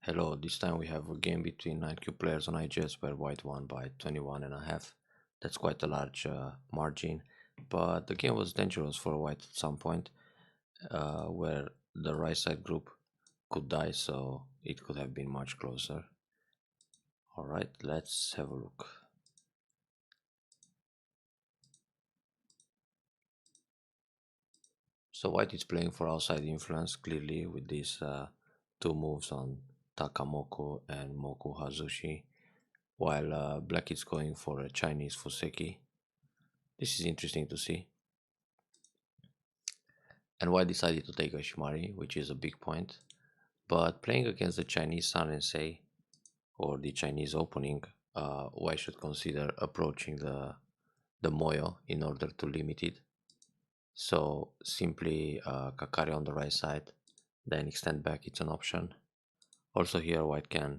Hello, this time we have a game between 9 players on IGS where white won by 21.5. That's quite a large margin, but the game was dangerous for white at some point where the right side group could die, so it could have been much closer. Alright, let's have a look. So white is playing for outside influence clearly with these two moves on Takamoku and Moku Hazushi, while black is going for a Chinese Fuseki. This is interesting to see. And white decided to take a Shimari, which is a big point. But playing against the Chinese Sun and Sei, or the Chinese opening, white should consider approaching the Moyo in order to limit it. So simply Kakari on the right side, then extend back, it's an option. Also here white can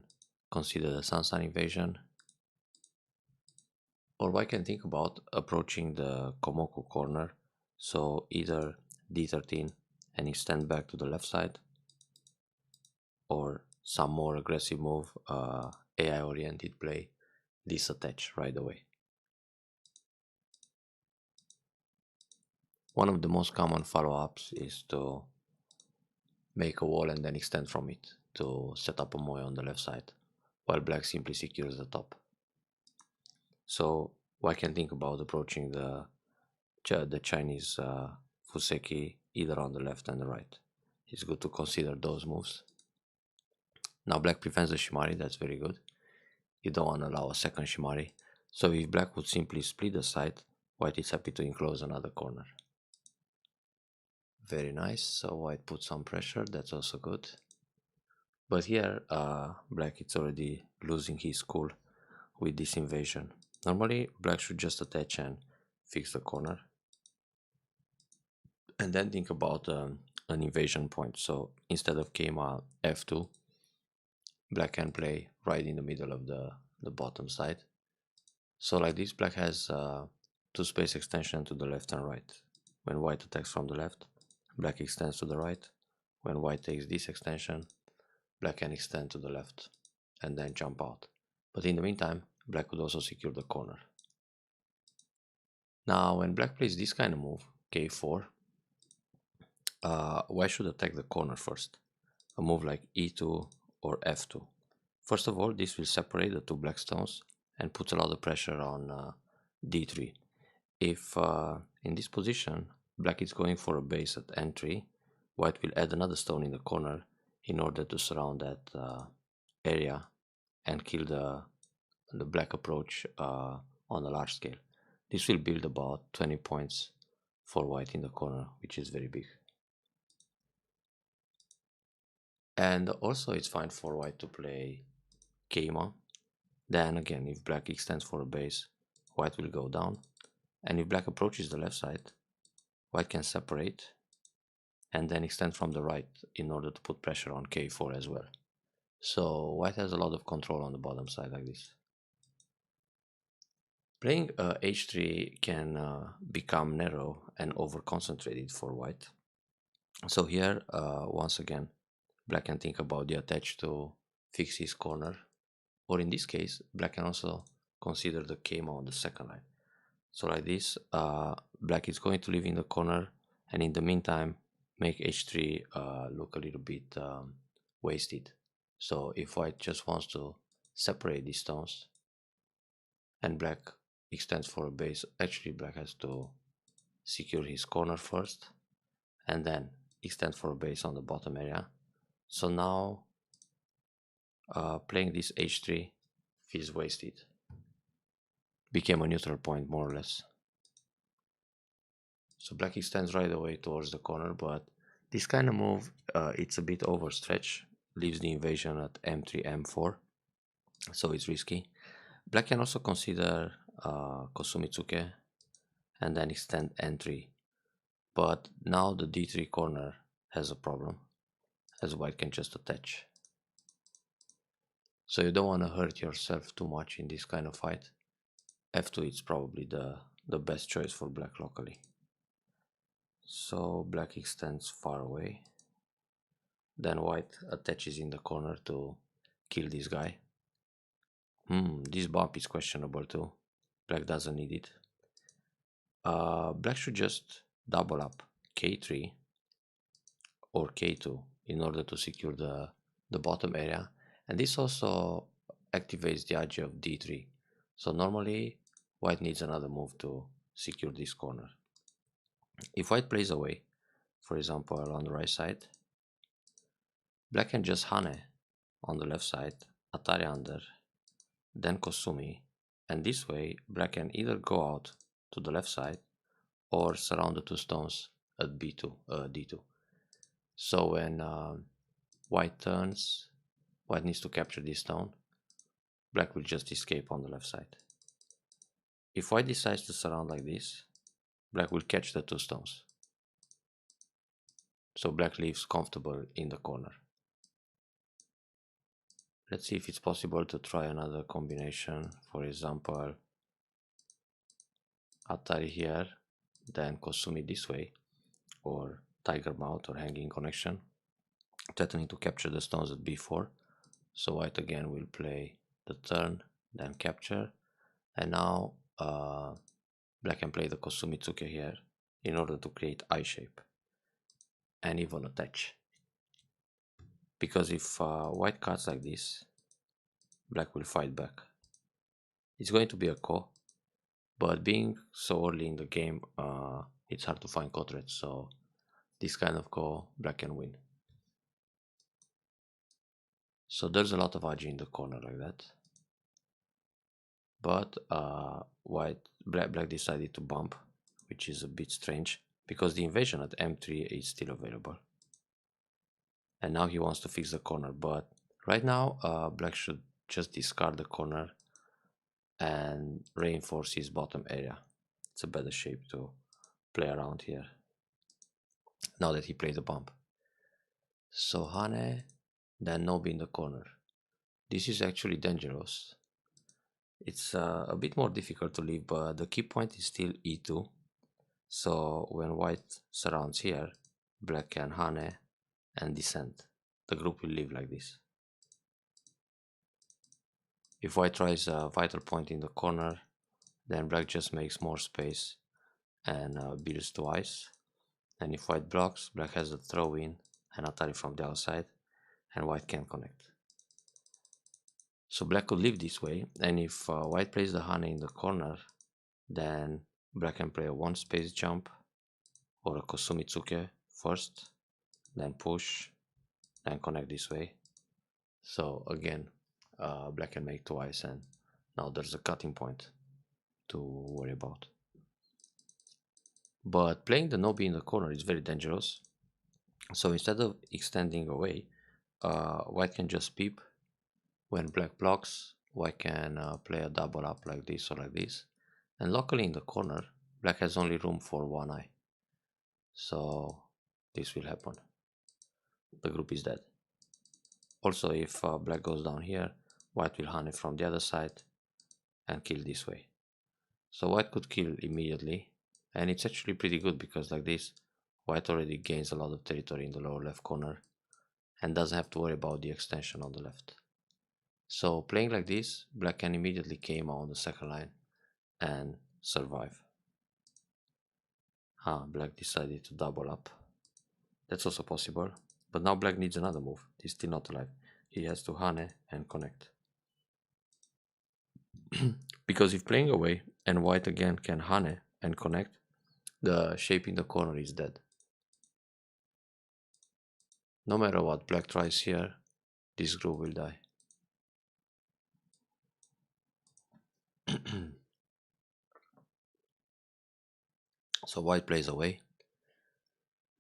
consider the Sun invasion, or white can think about approaching the Komoku corner, so either d13 and extend back to the left side, or some more aggressive move, AI oriented play, disattach right away. One of the most common follow-ups is to make a wall and then extend from it to set up a moe on the left side, while black simply secures the top. So one can think about approaching the Chinese Fuseki either on the left and the right. It's good to consider those moves. Now black prevents the Shimari, that's very good. You don't want to allow a second Shimari. So if black would simply split the side, white is happy to enclose another corner. Very nice, so white puts some pressure, that's also good. But here black is already losing his cool with this invasion. Normally black should just attach and fix the corner, and then think about an invasion point. So instead of Kema f2, black can play right in the middle of the bottom side. So like this, black has two space extension to the left and right. When white attacks from the left, black extends to the right. When white takes this extension, black can extend to the left and then jump out. But in the meantime, black could also secure the corner. Now when black plays this kind of move, k4, white should attack the corner first. A move like e2 or f2. First of all, this will separate the two black stones and puts a lot of pressure on d3. If in this position black is going for a base at n3, white will add another stone in the corner in order to surround that area and kill the black approach on a large scale. This will build about 20 points for white in the corner, which is very big. And also it's fine for white to play Keima. Then again, if black extends for a base, white will go down. And if black approaches the left side, white can separate and then extend from the right in order to put pressure on k4 as well. So white has a lot of control on the bottom side like this. Playing h3 can become narrow and over concentrated for white. So here, once again, black can think about the attach to fix his corner. Or in this case, black can also consider the Keima on the second line. So like this, black is going to live in the corner, and in the meantime, make h3 look a little bit wasted. So if white just wants to separate these stones, and black extends for a base, actually black has to secure his corner first, and then extend for a base on the bottom area. So now playing this h3 feels wasted. Became a neutral point more or less. So black extends right away towards the corner, but this kind of move, it's a bit overstretched, leaves the invasion at m3, m4, so it's risky. Black can also consider Kosumitsuke and then extend n3, but now the d3 corner has a problem, as white can just attach. So you don't want to hurt yourself too much in this kind of fight. f2 is probably the best choice for black locally. So black extends far away. Then white attaches in the corner to kill this guy. This bump is questionable too. Black doesn't need it. Black should just double up k3 or k2 in order to secure the bottom area, and this also activates the idea of d3. So normally white needs another move to secure this corner. If white plays away, for example on the right side, black can just hane on the left side, Atari under, then Kosumi, and this way black can either go out to the left side or surround the two stones at d2. So when white turns, white needs to capture this stone, black will just escape on the left side. If white decides to surround like this, black will catch the two stones. So black lives comfortable in the corner. Let's see if it's possible to try another combination. For example, Atari here, then Kosumi this way, or tiger mouth or hanging connection, threatening to capture the stones at b4. So white again will play the turn, then capture, and now black can play the Kosumi Tsuke here in order to create I shape and even attach. Because if white cuts like this, black will fight back. It's going to be a ko, but being so early in the game, it's hard to find ko threats, so this kind of ko, black can win. So there's a lot of agi in the corner like that. But black decided to bump, which is a bit strange, because the invasion at m3 is still available. And now he wants to fix the corner, but right now black should just discard the corner and reinforce his bottom area. It's a better shape to play around here now that he played the bump. So hane, then nobi in the corner. This is actually dangerous. It's a bit more difficult to leave, but the key point is still e2. So when white surrounds here, black can hane and descend. The group will live like this. If white tries a vital point in the corner, then black just makes more space and builds twice. And if white blocks, black has a throw in and Atari from the outside, and white can connect. So black could live this way, and if white plays the hane in the corner, then black can play a one space jump or a Kosumi Tsuke first, then push, then connect this way. So again, black can make twice, and now there's a cutting point to worry about. But playing the nobi in the corner is very dangerous. So instead of extending away, white can just peep. When black blocks, white can play a double up like this or like this. And luckily in the corner, black has only room for one eye. So this will happen. The group is dead. Also, if black goes down here, white will hane from the other side and kill this way. So white could kill immediately, and it's actually pretty good because like this, white already gains a lot of territory in the lower left corner and doesn't have to worry about the extension on the left. So playing like this, black can immediately KMO on the second line and survive. Black decided to double up. That's also possible, but now black needs another move. He's still not alive. He has to hane and connect. Because if playing away and white again can hane and connect, the shape in the corner is dead. No matter what black tries here, this group will die. So white plays away.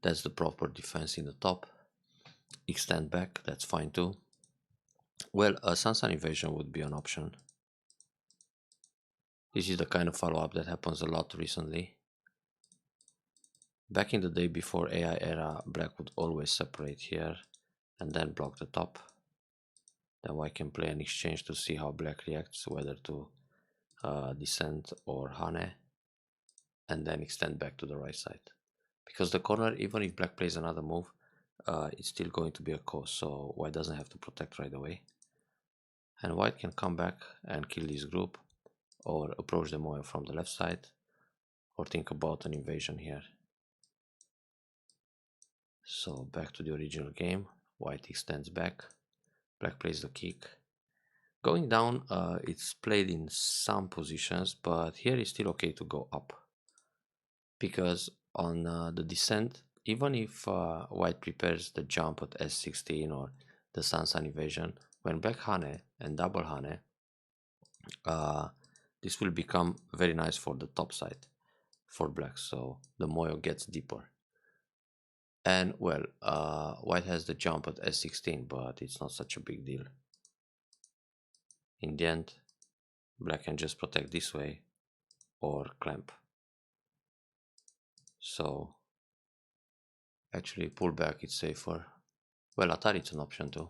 That's the proper defense in the top. Extend back, that's fine too. Well, a Sansan invasion would be an option. This is the kind of follow-up that happens a lot recently. Back in the day before AI era, black would always separate here and then block the top. Then white can play an exchange to see how black reacts, whether to descend or hane, and then extend back to the right side. Because the corner, even if black plays another move, it's still going to be a ko, so white doesn't have to protect right away. and white can come back and kill this group, or approach the moyo from the left side, or think about an invasion here. So back to the original game, white extends back, black plays the kick. Going down, it's played in some positions, but here it's still okay to go up, because on the descent, even if white prepares the jump at s16 or the sun invasion, when black hane and double hane, this will become very nice for the top side for black, so the moyo gets deeper. And well, white has the jump at s16, but it's not such a big deal. In the end, black can just protect this way or clamp. So actually pull back, it's safer. Well, Atari it's an option too,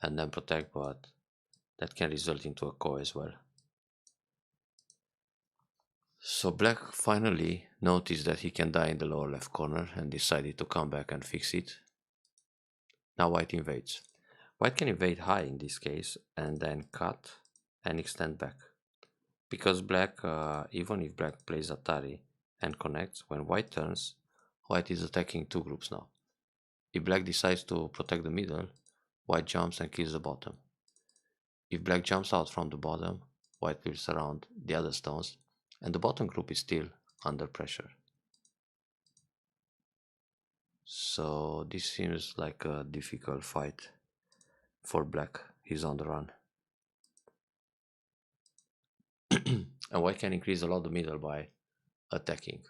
and then protect, but that can result into a ko as well. So black finally noticed that he can die in the lower left corner and decided to come back and fix it. Now white invades. White can invade high in this case and then cut and extend back. Because black, even if black plays Atari and connects, when white turns, white is attacking two groups now. If black decides to protect the middle, white jumps and kills the bottom. If black jumps out from the bottom, white will surround the other stones, and the bottom group is still under pressure. So this seems like a difficult fight for black. He's on the run. And white can increase a lot the middle by attacking.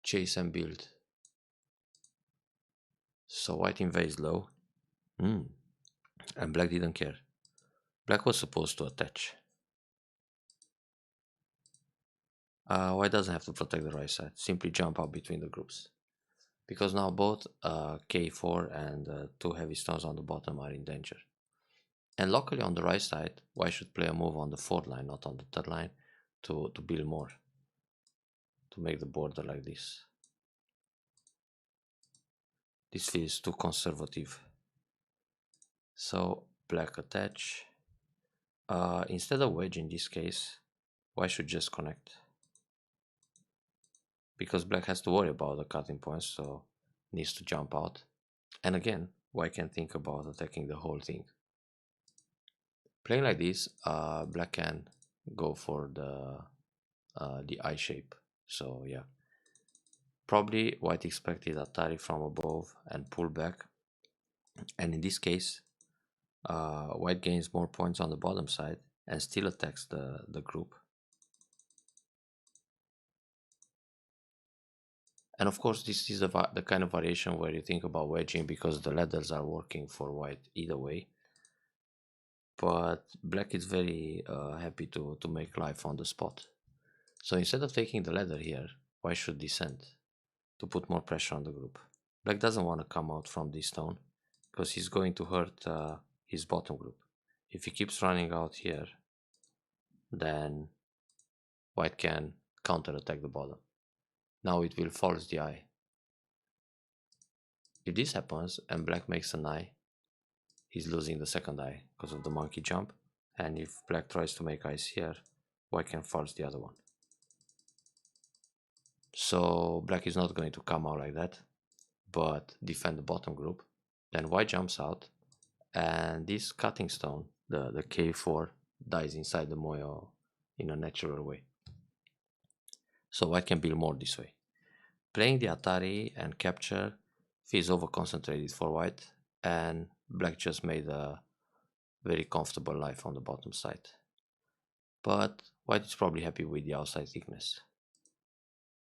Chase and build. So white invades low. And black didn't care. Black was supposed to attach. White doesn't have to protect the right side. Simply jump up between the groups. Because now both K4 and two heavy stones on the bottom are in danger. And locally on the right side, white should play a move on the fourth line, not on the third line, to build more. To make the border like this. This feels too conservative. So black attach. Instead of wedge in this case, white should just connect. Because black has to worry about the cutting points, so needs to jump out. And again, white can think about attacking the whole thing. Playing like this, black can go for the I shape. So yeah, probably white expected Atari from above and pull back. And in this case, white gains more points on the bottom side and still attacks the group. And of course, this is the kind of variation where you think about wedging, because the ladders are working for white either way. But black is very happy to make life on the spot. So instead of taking the ladder here, white should descend to put more pressure on the group. Black doesn't want to come out from this stone because he's going to hurt his bottom group. If he keeps running out here, then white can counter attack the bottom. Now it will force the eye. If this happens and black makes an eye, he's losing the second eye because of the monkey jump. And if black tries to make eyes here, white can force the other one. So black is not going to come out like that, but defend the bottom group. Then white jumps out, and this cutting stone, the K4, dies inside the moyo in a natural way. So white can build more this way. Playing the Atari and capture feels over concentrated for white, and black just made a very comfortable life on the bottom side. But white is probably happy with the outside thickness.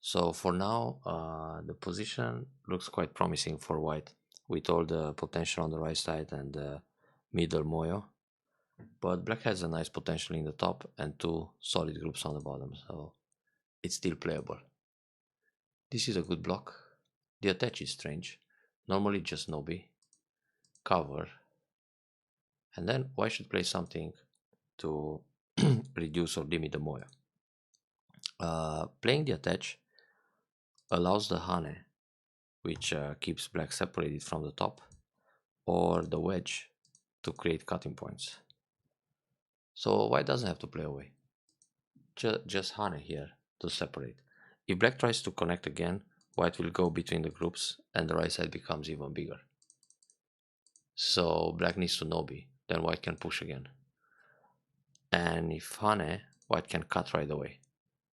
So for now, the position looks quite promising for white, with all the potential on the right side and the middle moyo. But black has a nice potential in the top and two solid groups on the bottom, so it's still playable. This is a good block. The attach is strange. Normally just Nobi, cover, and then white should play something to reduce or limit the moyo. Playing the attach allows the hane, which keeps black separated from the top, or the wedge to create cutting points. So white doesn't have to play away. Just Hane here to separate. If black tries to connect again, white will go between the groups and the right side becomes even bigger. So black needs to Nobi, then white can push again. And if Hane, white can cut right away.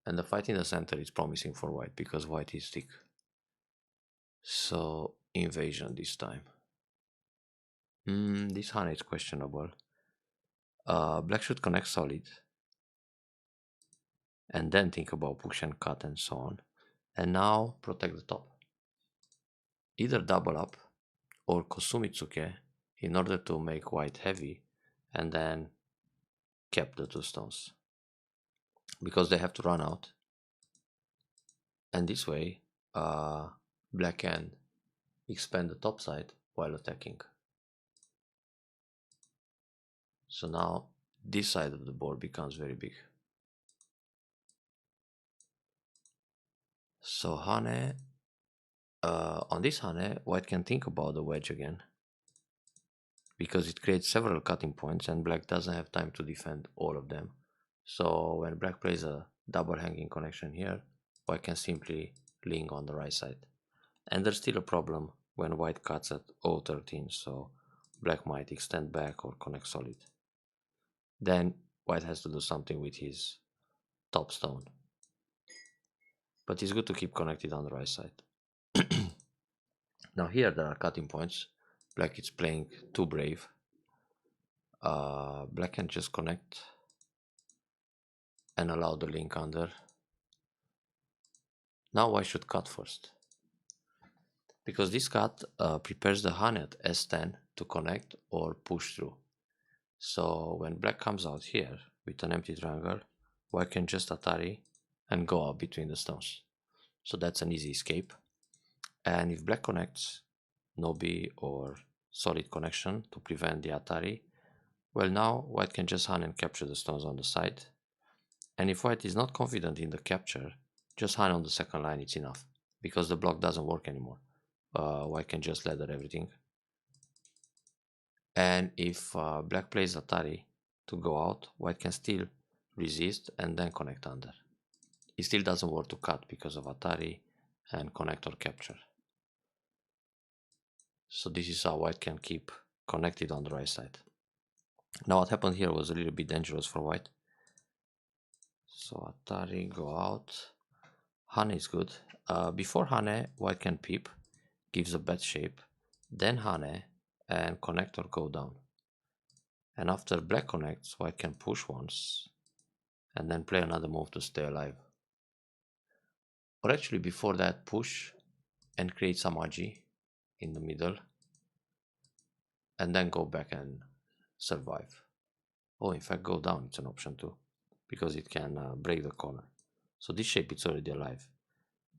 And the fight in the center is promising for white because white is thick. So invasion this time. This Hane is questionable. Black should connect solid and then think about push and cut and so on. And now protect the top. Either double up or Kosumitsuke in order to make white heavy and then cap the two stones. Because they have to run out. And this way, black can expand the top side while attacking. So now this side of the board becomes very big. So Hane, on this Hane, white can think about the wedge again. Because it creates several cutting points and black doesn't have time to defend all of them. So when black plays a double hanging connection here, white can simply link on the right side. And there's still a problem when white cuts at 013, so black might extend back or connect solid. Then white has to do something with his top stone. But it's good to keep connected on the right side. Now here there are cutting points. Black is playing too brave. Black can just connect and allow the link under. Now I should cut first. Because this cut prepares the Hane at S10 to connect or push through. So when black comes out here with an empty triangle, white can just Atari and go out between the stones. So that's an easy escape. And if black connects Nobi or solid connection to prevent the Atari, well, now white can just Hane and capture the stones on the side. And if white is not confident in the capture, just Hane on the second line, it's enough. Because the block doesn't work anymore. White can just ladder everything. And if black plays Atari to go out, white can still resist and then connect under. It still doesn't work to cut because of Atari and connect or capture. So this is how white can keep connected on the right side. Now what happened here was a little bit dangerous for white. So Atari, go out. Hane is good. Before Hane, white can peep, gives a bad shape. Then Hane and connect or go down. And after black connects, white can push once and then play another move to stay alive. Or actually before that, push and create some agi in the middle and then go back and survive. Oh, in fact, go down, it's an option too, because it can break the corner. So this shape is already alive.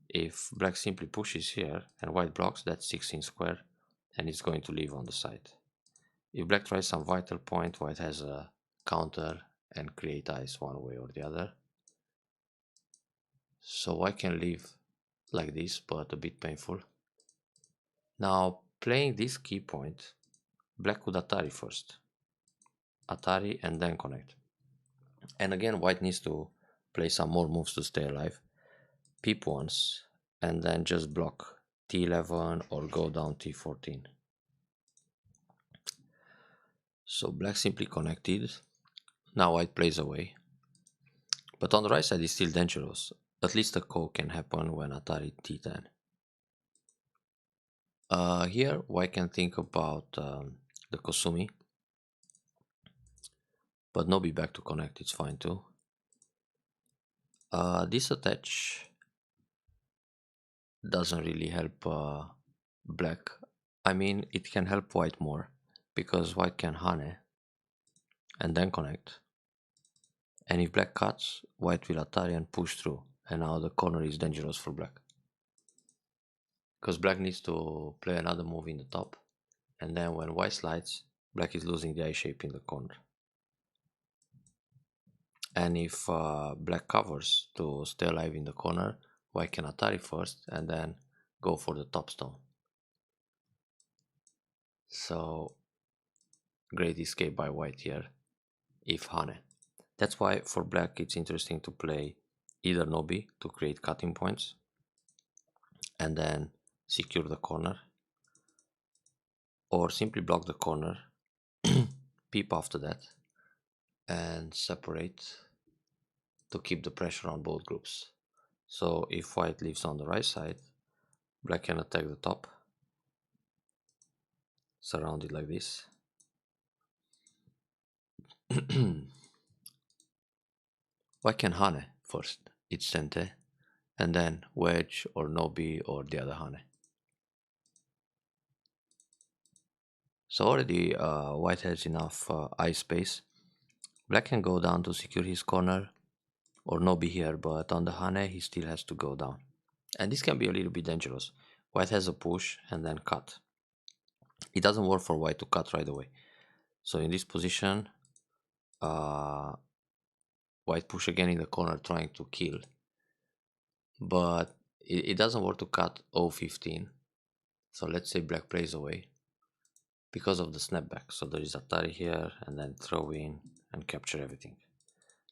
If black simply pushes here and white blocks, that's 16 square and it's going to leave on the side. If black tries some vital point, white has a counter and create ice one way or the other. So white can leave like this, but a bit painful. Now playing this key point, black could Atari first. Atari and then connect. And again, white needs to play some more moves to stay alive. Peep once and then just block T11 or go down T14. So black simply connected. Now white plays away. But on the right side is still dangerous. At least a call can happen when Atari T10. Here white can think about the Kosumi. But no be back to connect, it's fine too. This attach doesn't really help black. I mean, it can help white more because white can Hane and then connect. And if black cuts, white will Atari and push through. And now the corner is dangerous for black. Because black needs to play another move in the top. And then when white slides, black is losing the eye shape in the corner. And if black covers to stay alive in the corner, white can Atari first and then go for the top stone. So great escape by white here if Hane. That's why for black it's interesting to play either Nobi to create cutting points and then secure the corner, or simply block the corner, peep after that, and separate to keep the pressure on both groups. So if white leaves on the right side, black can attack the top, surround it like this. White can Hane first, it's Sente, and then wedge or Nobi or the other Hane. So already white has enough eye space. Black can go down to secure his corner or Nobi here, but on the Hane he still has to go down. And this can be a little bit dangerous. White has a push and then cut. It doesn't work for white to cut right away. So in this position, uh, white push again in the corner trying to kill. But it doesn't work to cut 015. So let's say black plays away because of the snapback. So there is Atari here and then throw in and capture everything.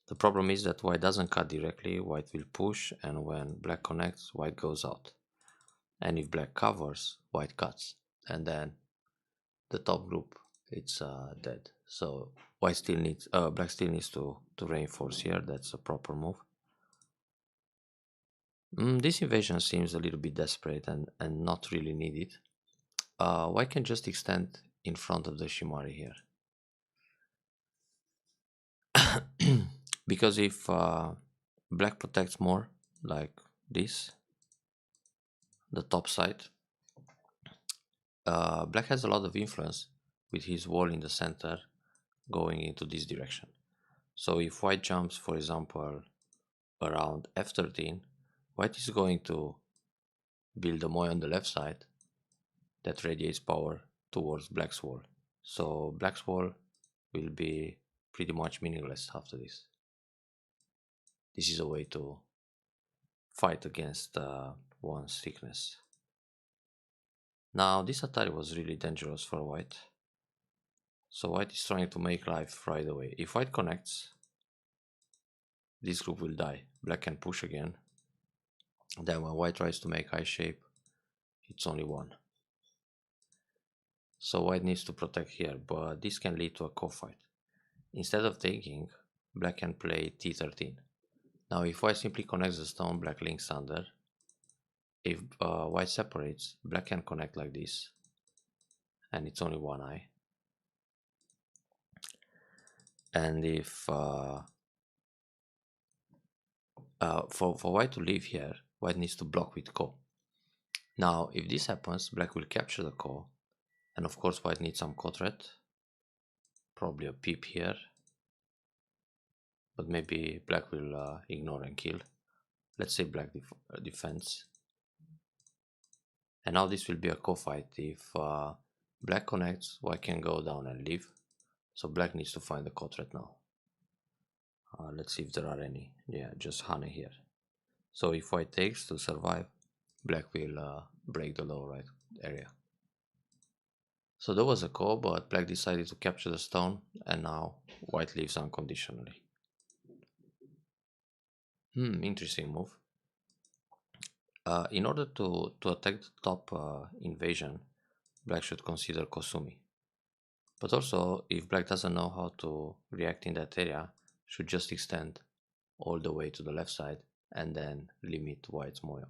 The problem is that white doesn't cut directly, white will push, and when black connects, white goes out. And if black covers, white cuts, and then the top group it's dead. So white still needs black still needs to reinforce here. That's a proper move. This invasion seems a little bit desperate and not really needed. White can just extend in front of the Shimari here. Because if black protects more like this, the top side, black has a lot of influence with his wall in the center going into this direction. So if white jumps, for example, around f13, white is going to build a Moy on the left side that radiates power towards black's wall. So black's wall will be pretty much meaningless after this. This is a way to fight against one's thickness. Now this Atari was really dangerous for white. So white is trying to make life right away. If white connects, this group will die. Black can push again. Then when white tries to make eye shape, it's only one. So white needs to protect here, but this can lead to a co-fight. Instead of taking, black can play t13. Now if white simply connects the stone, black links under. If white separates, black can connect like this, and it's only one eye. And if for white to leave here, white needs to block with ko. Now if this happens, black will capture the ko, and of course white needs some ko threat, probably a peep here, but maybe black will ignore and kill. Let's say black defends. And now this will be a co-fight. If black connects, white can go down and leave. So black needs to find the co threat now. Let's see if there are any. Yeah, just Hane here. So if white takes to survive, black will break the low right area. So there was a ko, but black decided to capture the stone, and now white leaves unconditionally. Interesting move. In order to attack the top invasion, black should consider Kosumi. But also, if black doesn't know how to react in that area, should just extend all the way to the left side and then limit white's moyo.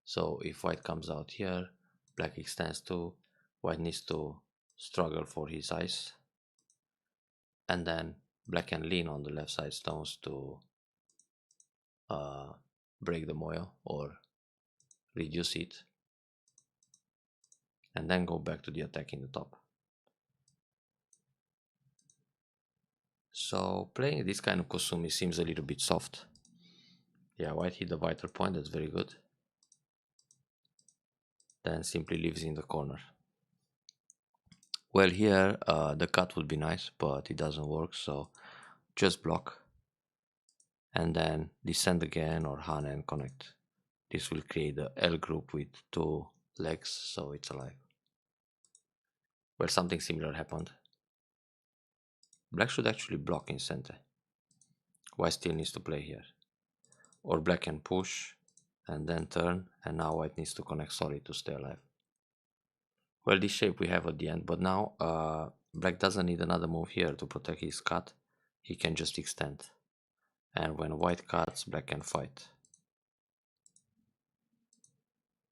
So if white comes out here, black extends too, white needs to struggle for his eyes, and then black can lean on the left side stones to break the moyo or reduce it, and then go back to the attack in the top. So playing this kind of Kosumi seems a little bit soft. Yeah, white hit the vital point, that's very good. Then simply leaves in the corner. Well, here the cut would be nice, but it doesn't work, so just block. And then descend again or Hane and connect. This will create the L group with two legs, so it's alive. Well, something similar happened. Black should actually block in center. White still needs to play here. Or black can push and then turn, and now white needs to connect solid to stay alive. Well, this shape we have at the end, but now black doesn't need another move here to protect his cut. He can just extend. And when white cuts, black can fight.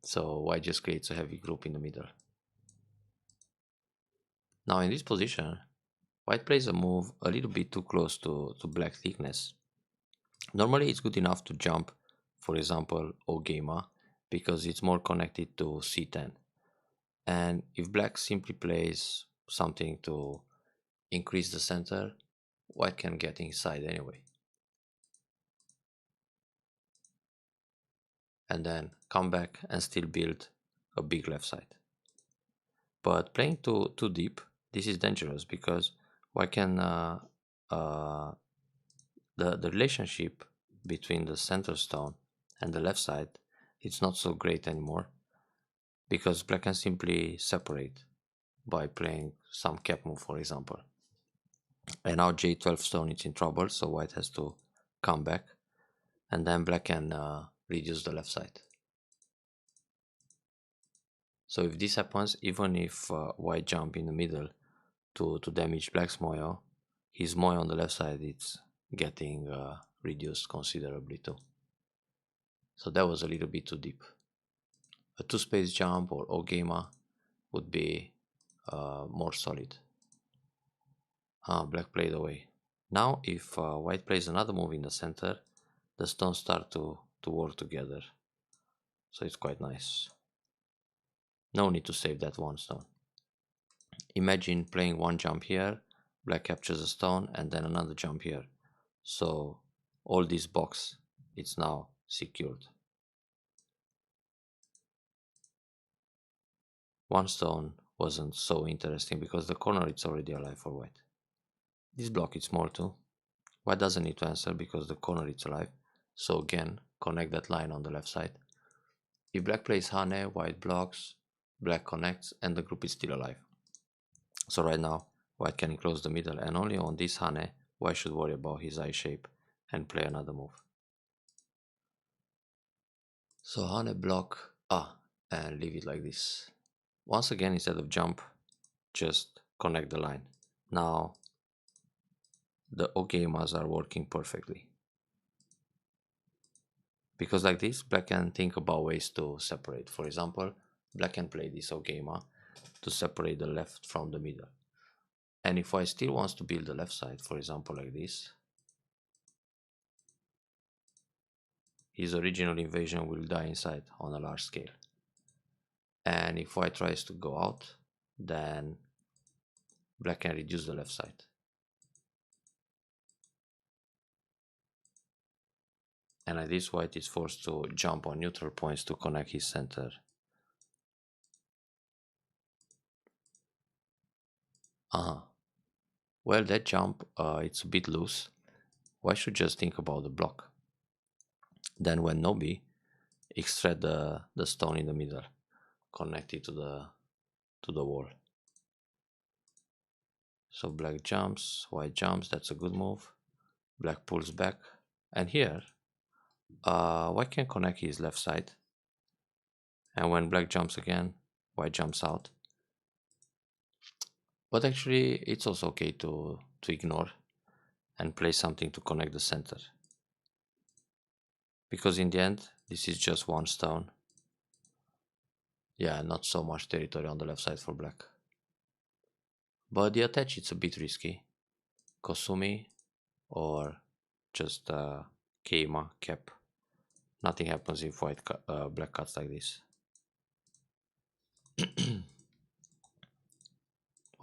So white just creates a heavy group in the middle. Now in this position, white plays a move a little bit too close to black thickness. Normally it's good enough to jump, for example, Ogema, because it's more connected to C10. And if black simply plays something to increase the center, white can get inside anyway. And then come back and still build a big left side. But playing too deep, this is dangerous because white can the relationship between the center stone and the left side, it's not so great anymore because black can simply separate by playing some cap move, for example. And now J12 stone is in trouble, so white has to come back, and then black can reduce the left side. So if this happens, even if white jump in the middle to damage black's moyo, his moyo on the left side is getting reduced considerably too. So that was a little bit too deep. A two space jump or Ogema would be more solid. Black played away. Now if white plays another move in the center, the stones start to work together. So it's quite nice. No need to save that one stone. Imagine playing one jump here, black captures a stone, and then another jump here. So all this box, it's now secured. One stone wasn't so interesting because the corner is already alive for white. This block is small too. White doesn't need to answer because the corner is alive. So again, connect that line on the left side. If black plays Hane, white blocks, black connects, and the group is still alive. So right now, white can enclose the middle, and only on this Hane, white should worry about his eye shape and play another move. So Hane block, and leave it like this. Once again, instead of jump, just connect the line. Now, the Ogemas are working perfectly. Because like this, black can think about ways to separate. For example, black can play this Ogema to separate the left from the middle. And if white still wants to build the left side, for example like this, his original invasion will die inside on a large scale. And if white tries to go out, then black can reduce the left side. And like this, white is forced to jump on neutral points to connect his center. Well, that jump, it's a bit loose. White should just think about the block. Then when Nobi, extract the stone in the middle, connect it to the wall. So black jumps, white jumps, that's a good move. Black pulls back, and here white can connect his left side, and when black jumps again, white jumps out. But actually it's also okay to ignore and play something to connect the center, because in the end this is just one stone. Yeah, not so much territory on the left side for black. But the attach, it's a bit risky. Kosumi or just Keima cap. Nothing happens if black cuts like this.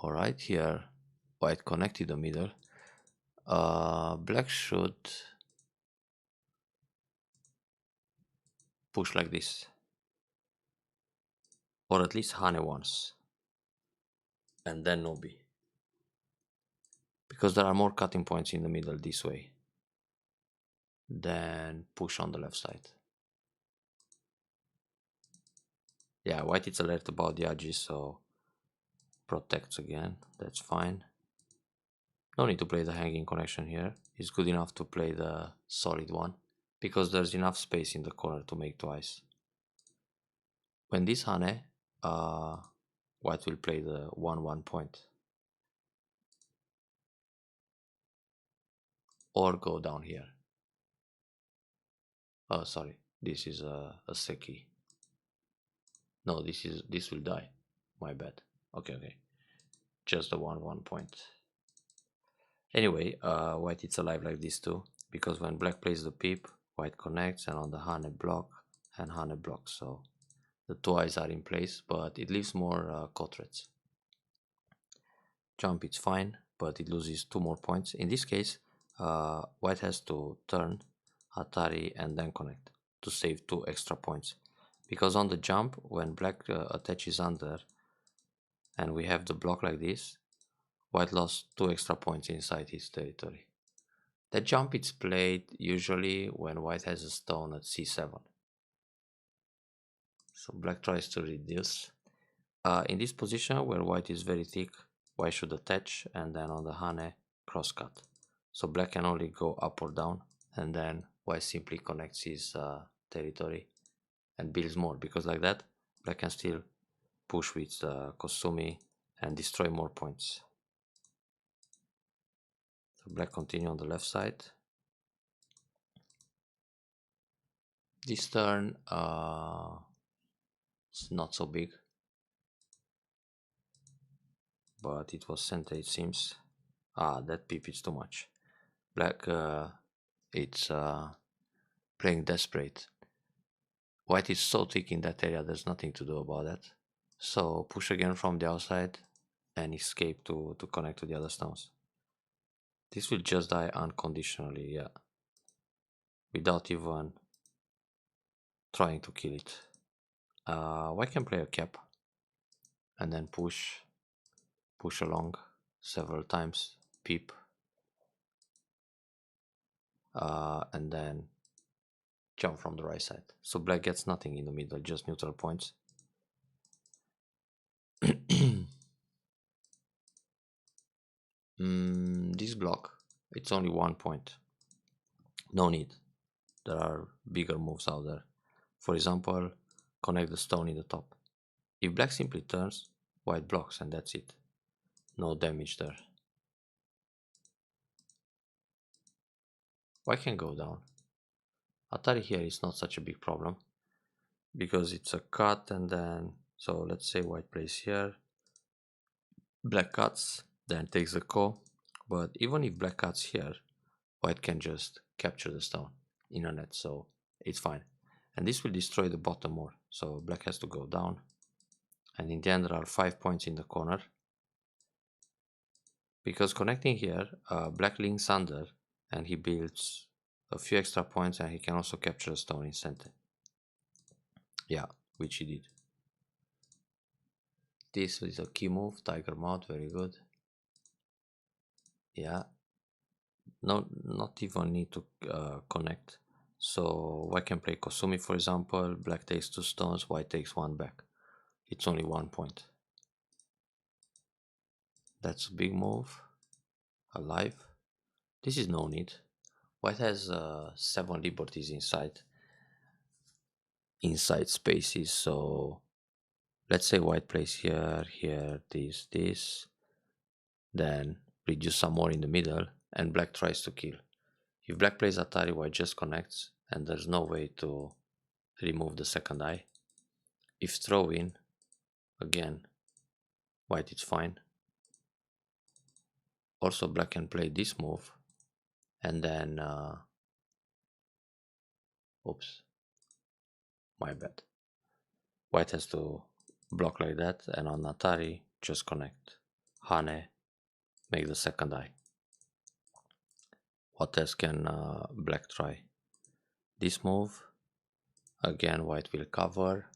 Alright, here white connected the middle. Black should push like this. Or at least Hane once. And then Nobi. Because there are more cutting points in the middle this way. Then push on the left side. Yeah, white is alert about the IGS, so protects again. That's fine. No need to play the hanging connection here. It's good enough to play the solid one because there's enough space in the corner to make twice. When this hane, white will play the 1-1 point or go down here. Oh, sorry, this is a seki. No, this will die. My bad. Okay. Just the 1-1 point. Anyway, white is alive like this too, because when black plays the peep, white connects, and on the hane block, and hane blocks. So the two eyes are in place, but it leaves more cotrets. Jump, it's fine, but it loses 2 more points. In this case, white has to turn Atari and then connect to save 2 extra points. Because on the jump, when black attaches under and we have the block like this, white lost 2 extra points inside his territory. That jump is played usually when white has a stone at c7. So black tries to reduce. In this position where white is very thick, white should attach and then on the hane cross cut. So black can only go up or down, and then white simply connects his territory and builds more, because like that black can still push with Kosumi and destroy more points. So black continue on the left side. This turn it's not so big, but it was center, it seems. That peep is too much. Black it's playing desperate. White is so thick in that area, there's nothing to do about that. So push again from the outside and escape to connect to the other stones. This will just die unconditionally, yeah, without even trying to kill it. White can play a cap and then push along several times, peep, and then jump from the right side. So black gets nothing in the middle, just neutral points. This block, it's only 1 point. No need. There are bigger moves out there. For example, connect the stone in the top. If black simply turns, white blocks and that's it. No damage there. White can go down. Atari here is not such a big problem because it's a cut, and then, so let's say white plays here, black cuts, then takes the ko, but even if black cuts here, white can just capture the stone in a net, so it's fine. And this will destroy the bottom more, so black has to go down, and in the end there are 5 points in the corner. Because connecting here, black links under and he builds a few extra points, and he can also capture a stone in center. Yeah, which he did. This is a key move, tiger mount, very good. Yeah, no, not even need to connect. So white can play Kosumi, for example. Black takes 2 stones, white takes 1 back. It's only 1 point. That's a big move. Alive. This is no need. White has 7 liberties inside spaces. So let's say white plays here, this, then reduce some more in the middle, and black tries to kill. If black plays Atari, white just connects, and there's no way to remove the second eye. If throw in, again, white is fine. Also, black can play this move, and then, oops, my bad. White has to block like that, and on Atari, just connect. Hane, make the second eye. What else can black try? This move, again, white will cover.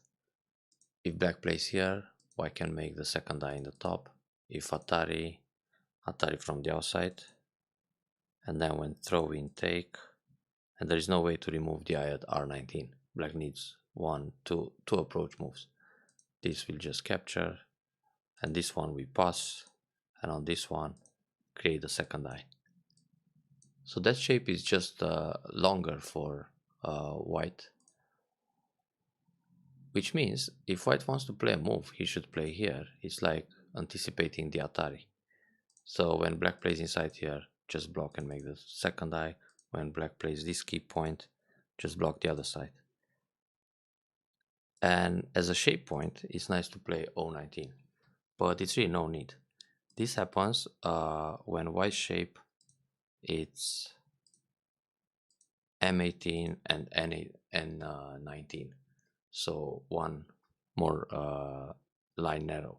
If black plays here, white can make the second eye in the top. If Atari from the outside, and then when throw in, take, and there is no way to remove the eye at R19. Black needs two approach moves. This will just capture, and this one we pass, and on this one create the second eye. So that shape is just longer for white, which means if white wants to play a move, he should play here. It's like anticipating the Atari. So when black plays inside here, just block and make the second eye. When black plays this key point, just block the other side. And as a shape point, it's nice to play O19, but it's really no need. This happens when white shape it's M18 and N19, so one more line narrow.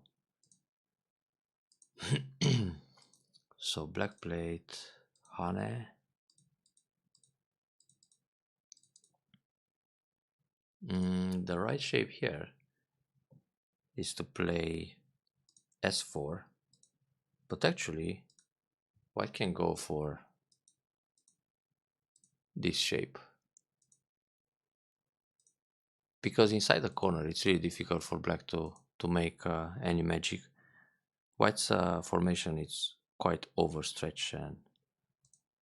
So black plate Hane. The right shape here is to play S4, but actually white can go for this shape, because inside the corner it's really difficult for black to make any magic. White's formation is quite overstretched and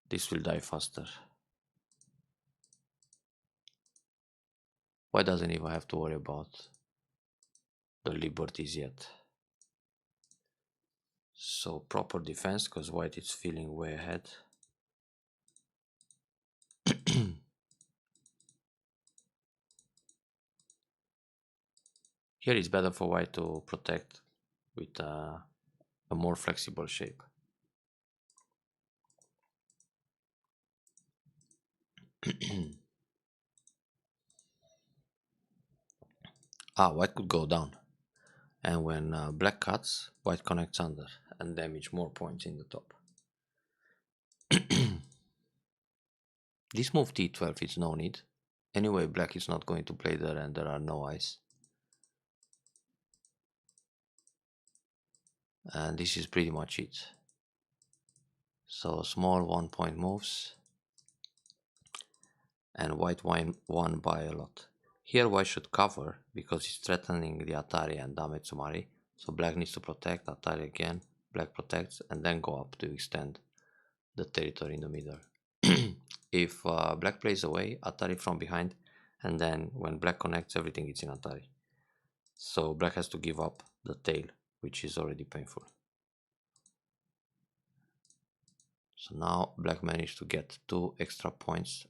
this will die faster. White doesn't even have to worry about the liberties yet. So proper defense, because white is feeling way ahead. Here it's better for white to protect with a more flexible shape. White could go down, and when black cuts, white connects under and damage more points in the top. This move T12 is no need. Anyway, black is not going to play there and there are no eyes. And this is pretty much it. So small 1 point moves, and white won by a lot. Here white should cover because it's threatening the Atari and Dame Tsumari. So black needs to protect, Atari again, black protects, and then go up to extend the territory in the middle. If black plays away, Atari from behind, and then when black connects, everything is in Atari. So black has to give up the tail, which is already painful. So now black managed to get 2 extra points.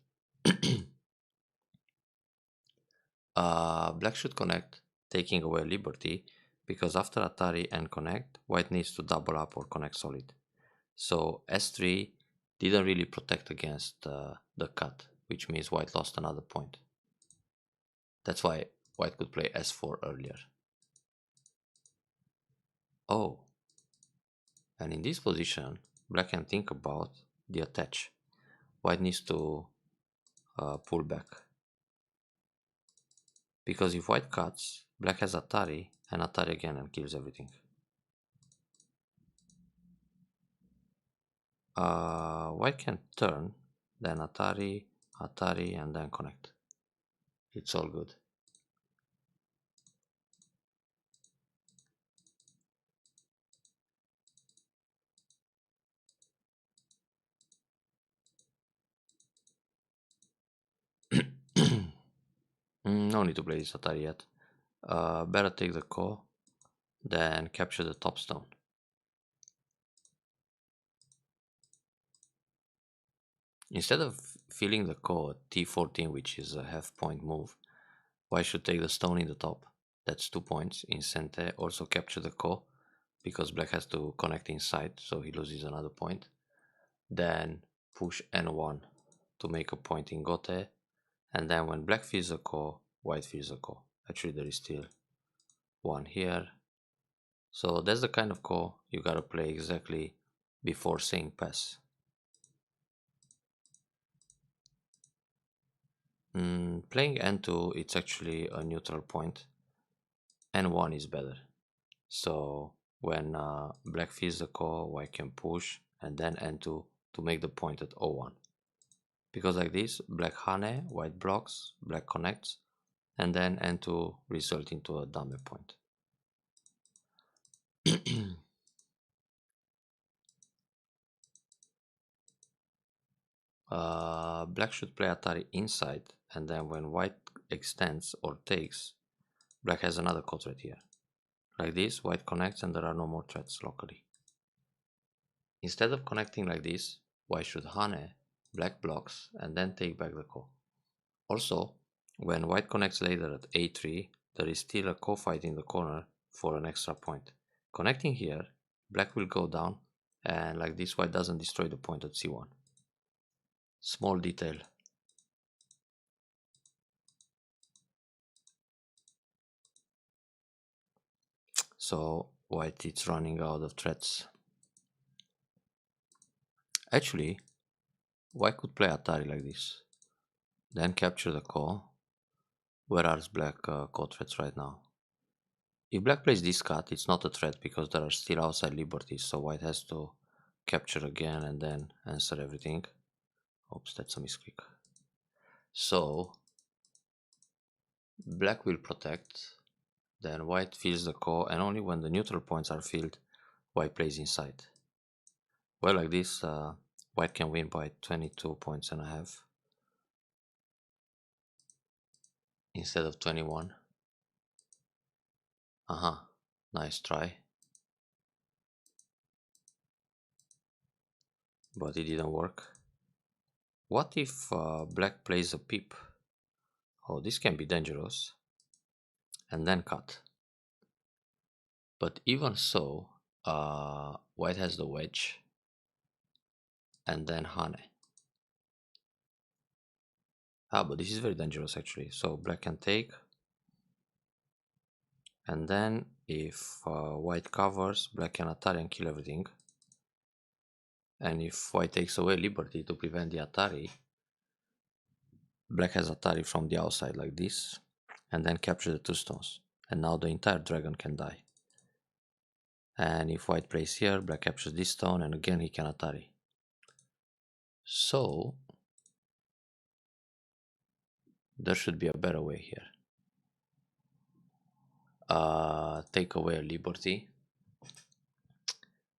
Black should connect, taking away liberty, because after Atari and connect, white needs to double up or connect solid. So S3 didn't really protect against the cut, which means white lost another point. That's why white could play S4 earlier. Oh, and in this position, black can think about the attach. White needs to pull back. Because if white cuts, black has Atari and Atari again and kills everything. White can turn, then Atari, Atari, and then connect. It's all good. No need to play this Atari yet. Better take the ko, then capture the top stone. Instead of filling the ko at T14, which is a half point move, white should take the stone in the top. That's 2 points. In Sente, also capture the ko, because black has to connect inside, so he loses another point. Then push N1 to make a point in Gote, and then when black fills a ko, white fills a ko. Actually, there is still one here. So that's the kind of ko you gotta play exactly before saying pass. Playing N2, it's actually a neutral point. N1 is better. So when black fills the ko, white can push, and then N2 to make the point at O1. Because like this, black Hane, white blocks, black connects, and then N2 result into a Dame point. Black should play Atari inside, and then when white extends or takes, black has another code threat here. Like this, white connects and there are no more threats locally. Instead of connecting like this, white should hane, black blocks, and then take back the call. Also, when white connects later at a3, there is still a co-fight in the corner for an extra point. Connecting here, black will go down, and like this, white doesn't destroy the point at c1. Small detail. So white is running out of threats. Actually, white could play Atari like this, then capture the call. Where are black code threats right now? If black plays this cut, it's not a threat because there are still outside liberties, so white has to capture again and then answer everything. Oops, that's a misclick. So black will protect, then white fills the core, and only when the neutral points are filled, white plays inside. Well, like this, white can win by 22 points and a half instead of 21. Nice try. But it didn't work. What if black plays a peep? Oh, this can be dangerous. And then cut. But even so, white has the wedge. And then hane. But this is very dangerous actually. So black can take. And then if white covers, black can Atari and kill everything. And if white takes away liberty to prevent the Atari, black has Atari from the outside like this, and then capture the two stones. And now the entire dragon can die. And if white plays here, black captures this stone, and again he can Atari. So there should be a better way here. Take away a liberty.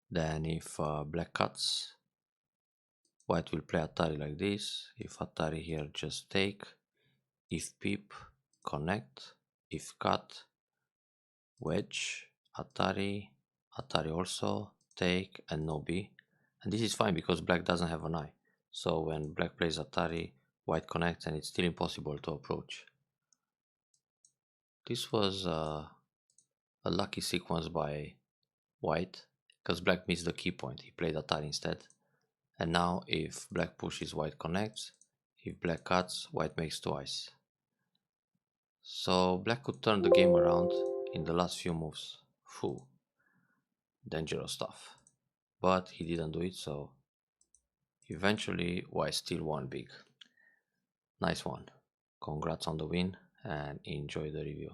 Then if black cuts, white will play Atari like this. If Atari here, just take. If peep, connect. If cut, wedge, Atari, Atari also, take, and no B. And this is fine because black doesn't have an eye. So when black plays Atari, white connects and it's still impossible to approach. This was a lucky sequence by white because black missed the key point. He played Atari instead. And now if black pushes, white connects. If black cuts, white makes twice. So black could turn the game around in the last few moves. Phew, dangerous stuff. But he didn't do it, so eventually white still won big. Nice one. Congrats on the win and enjoy the review.